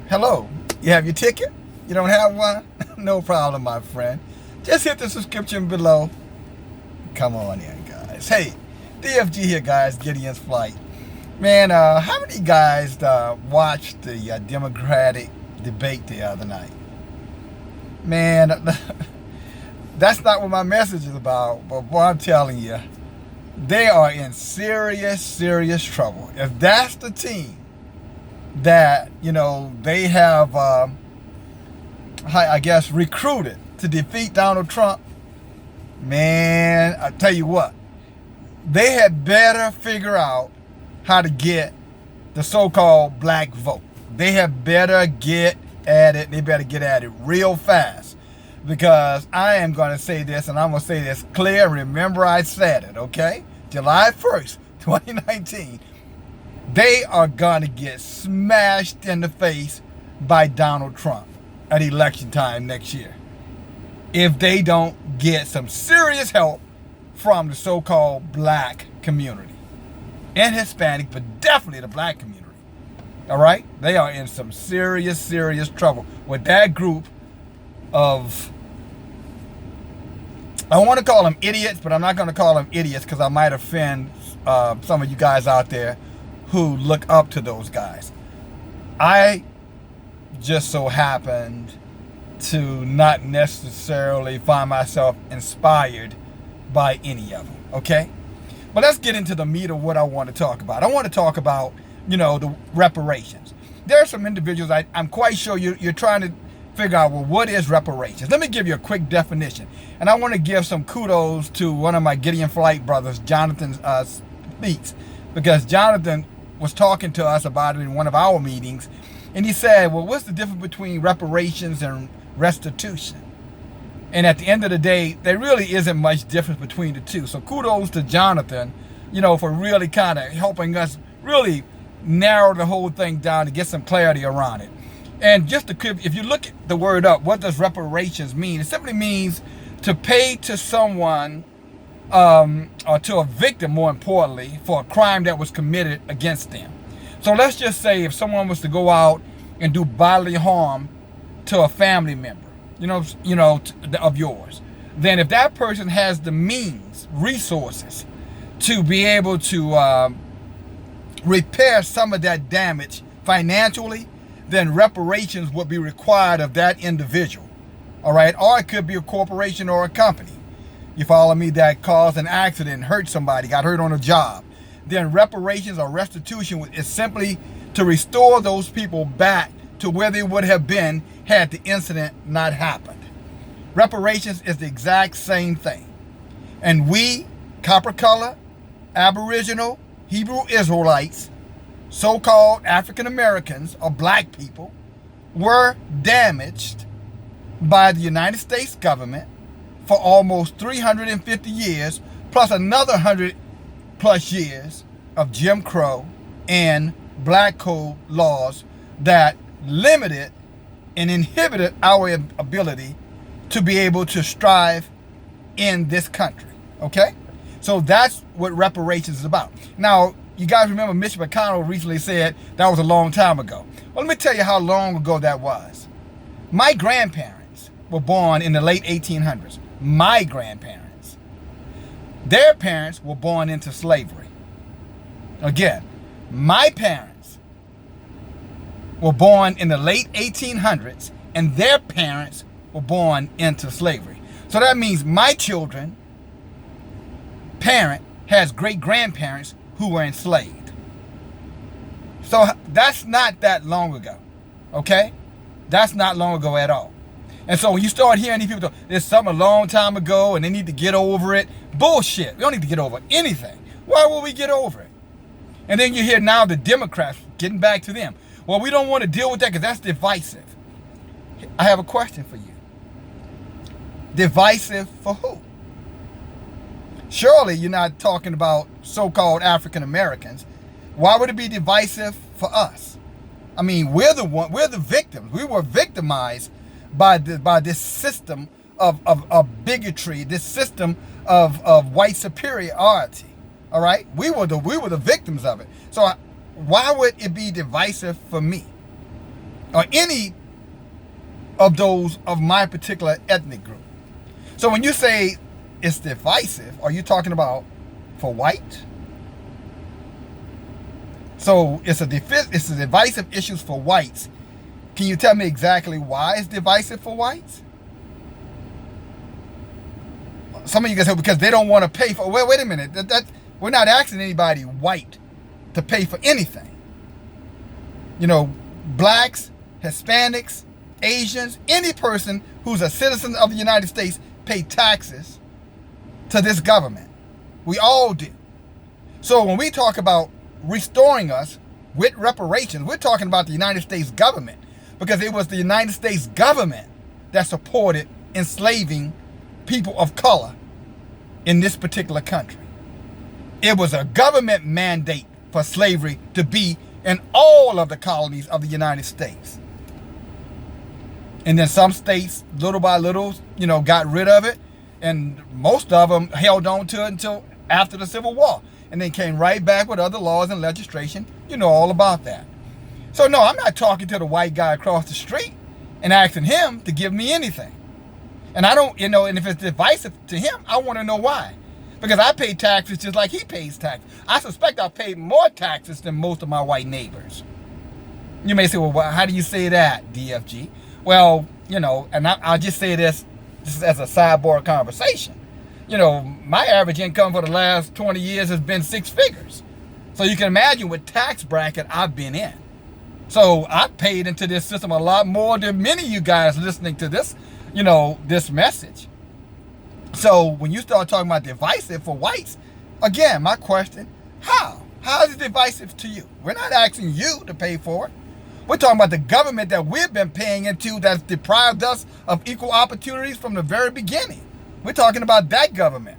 Hello, you have your ticket? You don't have one? No problem, my friend. Just hit the subscription below. Come on in, guys. Hey, DFG here, guys, Gideon's Flight. Man, how many guys watched the Democratic debate the other night? Man, that's not what my message is about, but boy, I'm telling you, they are in serious, serious trouble. If that's the team that, they have, I guess, recruited to defeat Donald Trump, man, I tell you what, they had better figure out how to get the so-called black vote. They had better get at it. They better get at it real fast, because I am going to say this, and I'm going to say this clear. Remember, I said it, okay? July 1st, 2019. They are going to get smashed in the face by Donald Trump at election time next year if they don't get some serious help from the so-called black community and Hispanic, but definitely the black community. All right? They are in some serious, serious trouble with that group of, I want to call them idiots, but I'm not going to call them idiots because I might offend some of you guys out there who look up to those guys. I just so happened to not necessarily find myself inspired by any of them, okay? But let's get into the meat of what I want to talk about. I want to talk about, the reparations. There are some individuals, I'm quite sure you're trying to figure out, well, what is reparations? Let me give you a quick definition. And I want to give some kudos to one of my Gideon Flight brothers, Jonathan Speaks, because Jonathan was talking to us about it in one of our meetings, and he said, well, what's the difference between reparations and restitution? And at the end of the day, there really isn't much difference between the two. So kudos to Jonathan, for really kind of helping us really narrow the whole thing down to get some clarity around it. And just if you look at the word up, what does reparations mean? It simply means to pay to someone, or to a victim, more importantly, for a crime that was committed against them. So let's just say if someone was to go out and do bodily harm to a family member, of yours, then if that person has the means, resources, to be able to repair some of that damage financially, then reparations would be required of that individual. All right? Or it could be a corporation or a company. You follow me? That caused an accident, hurt somebody, got hurt on a job. Then reparations or restitution is simply to restore those people back to where they would have been had the incident not happened. Reparations is the exact same thing. And we, copper color, Aboriginal, Hebrew Israelites, so-called African Americans or black people, were damaged by the United States government for almost 350 years, plus another 100 plus years of Jim Crow and black code laws that limited and inhibited our ability to be able to strive in this country, okay? So that's what reparations is about. Now, you guys remember Mitch McConnell recently said that was a long time ago. Well, let me tell you how long ago that was. My grandparents were born in the late 1800s. My grandparents. Their parents were born into slavery. Again, my parents were born in the late 1800s, and their parents were born into slavery. So that means my children, parent, has great-grandparents who were enslaved. So that's not that long ago, okay? That's not long ago at all. And so when you start hearing these people talk, there's something a long time ago and they need to get over it. Bullshit. We don't need to get over anything. Why would we get over it? And then you hear now the Democrats getting back to them. Well, we don't want to deal with that because that's divisive. I have a question for you. Divisive for who? Surely you're not talking about so-called African Americans. Why would it be divisive for us? I mean, we're the victims. We were victimized by this system of bigotry, this system of white superiority. All right, we were the victims of it. So why would it be divisive for me? or any of those of my particular ethnic group. So when you say it's divisive, are you talking about for white? So it's a divisive issues for whites. Can you tell me exactly why it's divisive for whites? Some of you guys say because they don't want to pay for. Wait a minute. We're not asking anybody white to pay for anything. Blacks, Hispanics, Asians, any person who's a citizen of the United States pay taxes to this government. We all do. So when we talk about restoring us with reparations, we're talking about the United States government, because it was the United States government that supported enslaving people of color in this particular country. It was a government mandate for slavery to be in all of the colonies of the United States. And then some states, little by little, got rid of it. And most of them held on to it until after the Civil War. And then came right back with other laws and legislation. You know all about that. So no, I'm not talking to the white guy across the street and asking him to give me anything. And I don't, and if it's divisive to him, I want to know why. Because I pay taxes just like he pays tax. I suspect I paid more taxes than most of my white neighbors. You may say, well, how do you say that, DFG? Well, and I'll just say this as a sidebar conversation. My average income for the last 20 years has been 6 figures. So you can imagine what tax bracket I've been in. So I paid into this system a lot more than many of you guys listening to this, this message. So when you start talking about divisive for whites, again, my question, how? How is it divisive to you? We're not asking you to pay for it. We're talking about the government that we've been paying into that's deprived us of equal opportunities from the very beginning. We're talking about that government.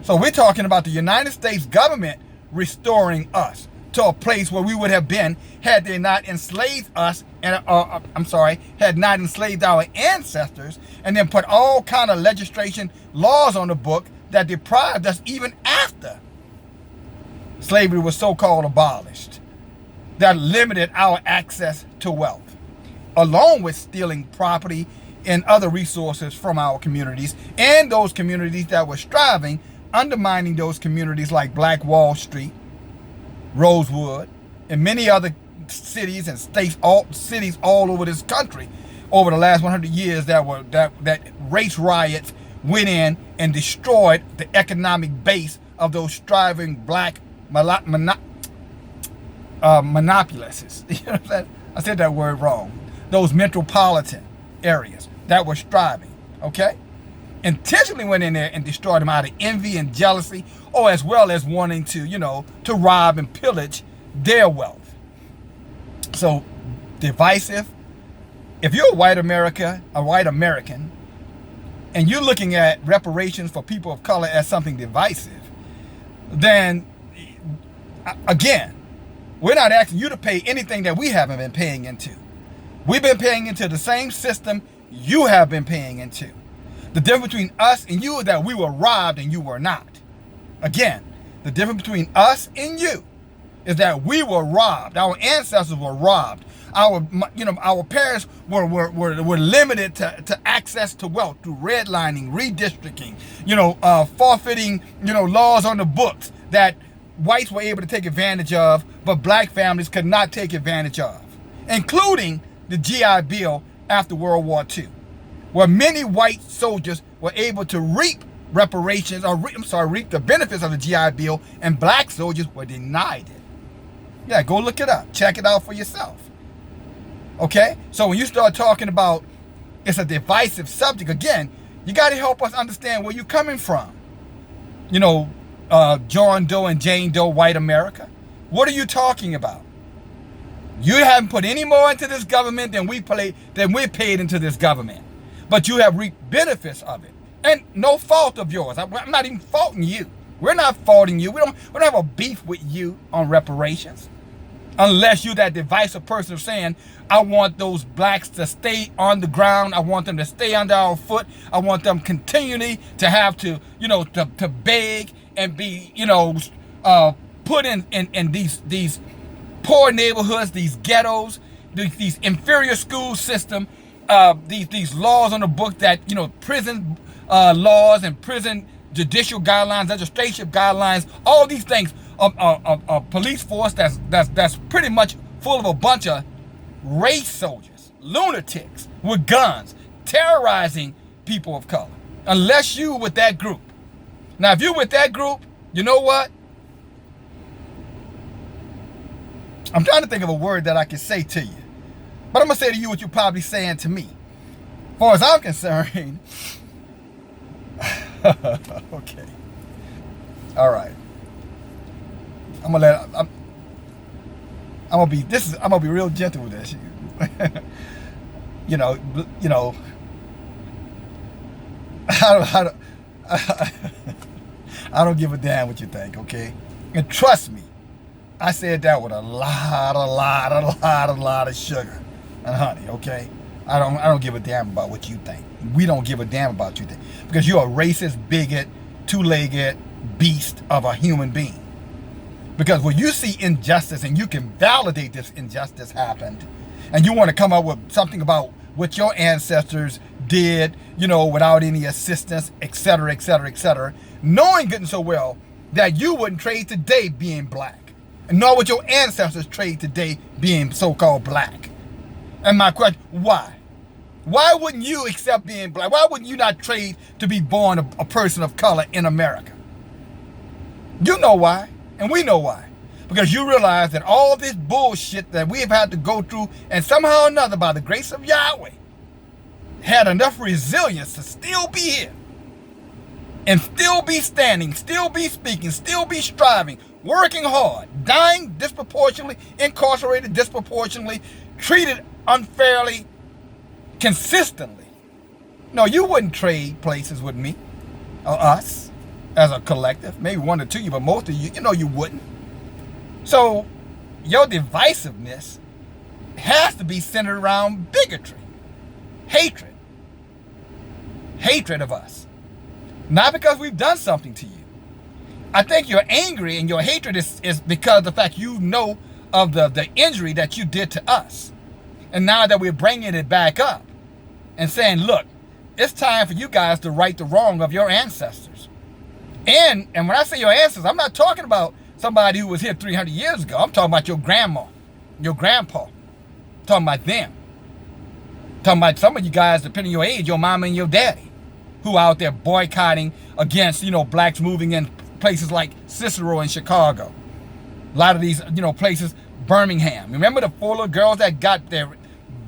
So we're talking about the United States government restoring us to a place where we would have been had they not enslaved us, and had not enslaved our ancestors, and then put all kind of legislation, laws on the book that deprived us even after slavery was so-called abolished, that limited our access to wealth, along with stealing property and other resources from our communities, and those communities that were striving, undermining those communities like Black Wall Street, Rosewood, and many other cities and states, cities all over this country over the last 100 years that race riots went in and destroyed the economic base of those striving black monopolists. I said that word wrong. Those metropolitan areas that were striving, okay? Intentionally went in there and destroyed them out of envy and jealousy, or as well as wanting to, to rob and pillage their wealth. So, divisive. If you're a white American, and you're looking at reparations for people of color as something divisive, then, again, we're not asking you to pay anything that we haven't been paying into. We've been paying into the same system you have been paying into. The difference between us and you is that we were robbed and you were not. Again, the difference between us and you is that we were robbed. Our ancestors were robbed. Our parents were limited to access to wealth through redlining, redistricting, forfeiting, laws on the books that whites were able to take advantage of, but black families could not take advantage of, including the GI Bill after World War II, where many white soldiers were able to reap reparations, reap the benefits of the GI Bill, and black soldiers were denied it. Yeah, go look it up. Check it out for yourself. Okay? So when you start talking about it's a divisive subject, again, you got to help us understand where you're coming from. John Doe and Jane Doe, white America. What are you talking about? You haven't put any more into this government than we're paid into this government. But you have reaped benefits of it. And no fault of yours. I'm not even faulting you. We're not faulting you. We don't have a beef with you on reparations. Unless you're that divisive person saying, I want those blacks to stay on the ground. I want them to stay under our foot. I want them continually to have to, to beg and be, put in these poor neighborhoods, these ghettos, these inferior school system, these laws on the book that, prison laws and prison judicial guidelines, legislative guidelines, all these things, a police force that's pretty much full of a bunch of race soldiers, lunatics with guns, terrorizing people of color. Unless you with that group. Now, if you're with that group, you know what? I'm trying to think of a word that I can say to you. But I'm going to say to you what you're probably saying to me. As far as I'm concerned, okay. All right. I'm gonna be real gentle with this. I don't give a damn what you think, okay? And trust me, I said that with a lot of sugar and honey, okay? I don't give a damn about what you think. We don't give a damn about what you think. Because you're a racist, bigot, two-legged beast of a human being. Because when you see injustice and you can validate this injustice happened, and you want to come up with something about what your ancestors did, without any assistance, etc., etc., etc., knowing good and so well that you wouldn't trade today being black, and nor would your ancestors trade today being so-called black. And my question, why? Why wouldn't you accept being black? Why wouldn't you not trade to be born a person of color in America? You know why, and we know why. Because you realize that all this bullshit that we have had to go through, and somehow or another, by the grace of Yahweh, had enough resilience to still be here, and still be standing, still be speaking, still be striving, working hard, dying disproportionately, incarcerated disproportionately, treated unfairly, consistently. No, you wouldn't trade places with me, or us, as a collective. Maybe one or two of you, but most of you, you wouldn't. So, your divisiveness has to be centered around bigotry, hatred of us. Not because we've done something to you. I think you're angry and your hatred is because of the fact you know of the injury that you did to us. And now that we're bringing it back up and saying, look, it's time for you guys to right the wrong of your ancestors. And when I say your ancestors, I'm not talking about somebody who was here 300 years ago. I'm talking about your grandma, your grandpa. I'm talking about them. I'm talking about some of you guys, depending on your age, your mama and your daddy, who are out there boycotting against, blacks moving in places like Cicero in Chicago. A lot of these, places, Birmingham. Remember the 4 little girls that got their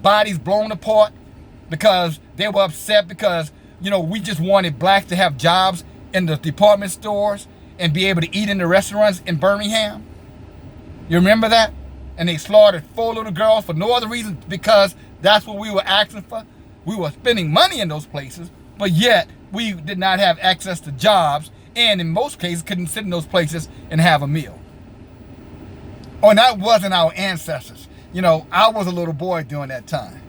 bodies blown apart because they were upset because, we just wanted blacks to have jobs in the department stores and be able to eat in the restaurants in Birmingham? You remember that? And they slaughtered 4 little girls for no other reason because that's what we were asking for. We were spending money in those places, but yet we did not have access to jobs, and in most cases couldn't sit in those places and have a meal. Oh, and that wasn't our ancestors. I was a little boy during that time.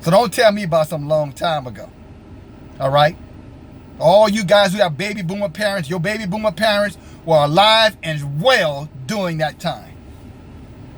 So don't tell me about some long time ago. All right? All you guys who have baby boomer parents, your baby boomer parents were alive and well during that time.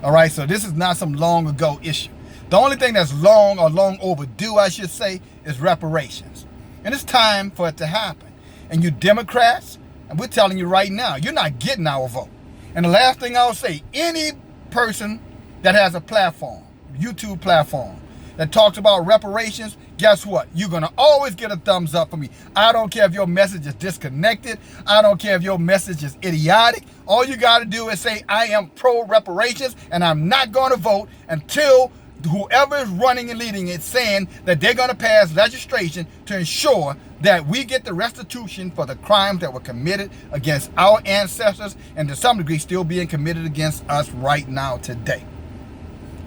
All right, so this is not some long ago issue. The only thing that's long overdue, I should say, is reparations. And it's time for it to happen. And you Democrats, and we're telling you right now, you're not getting our vote. And the last thing I'll say, any person that has a platform, YouTube platform, that talks about reparations, guess what? You're going to always get a thumbs up from me. I don't care if your message is disconnected. I don't care if your message is idiotic. All you got to do is say, I am pro-reparations, and I'm not going to vote until whoever is running and leading it saying that they're going to pass legislation to ensure that we get the restitution for the crimes that were committed against our ancestors and to some degree still being committed against us right now today.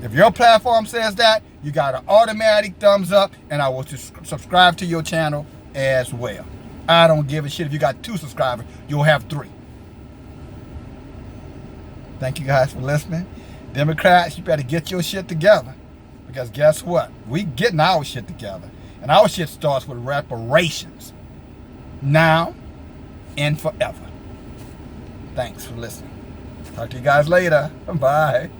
If your platform says that, you got an automatic thumbs up, and I will subscribe to your channel as well. I don't give a shit if you got 2 subscribers, you'll have 3. Thank you guys for listening. Democrats, you better get your shit together. Because guess what? We getting our shit together. And our shit starts with reparations. Now and forever. Thanks for listening. Talk to you guys later. Bye.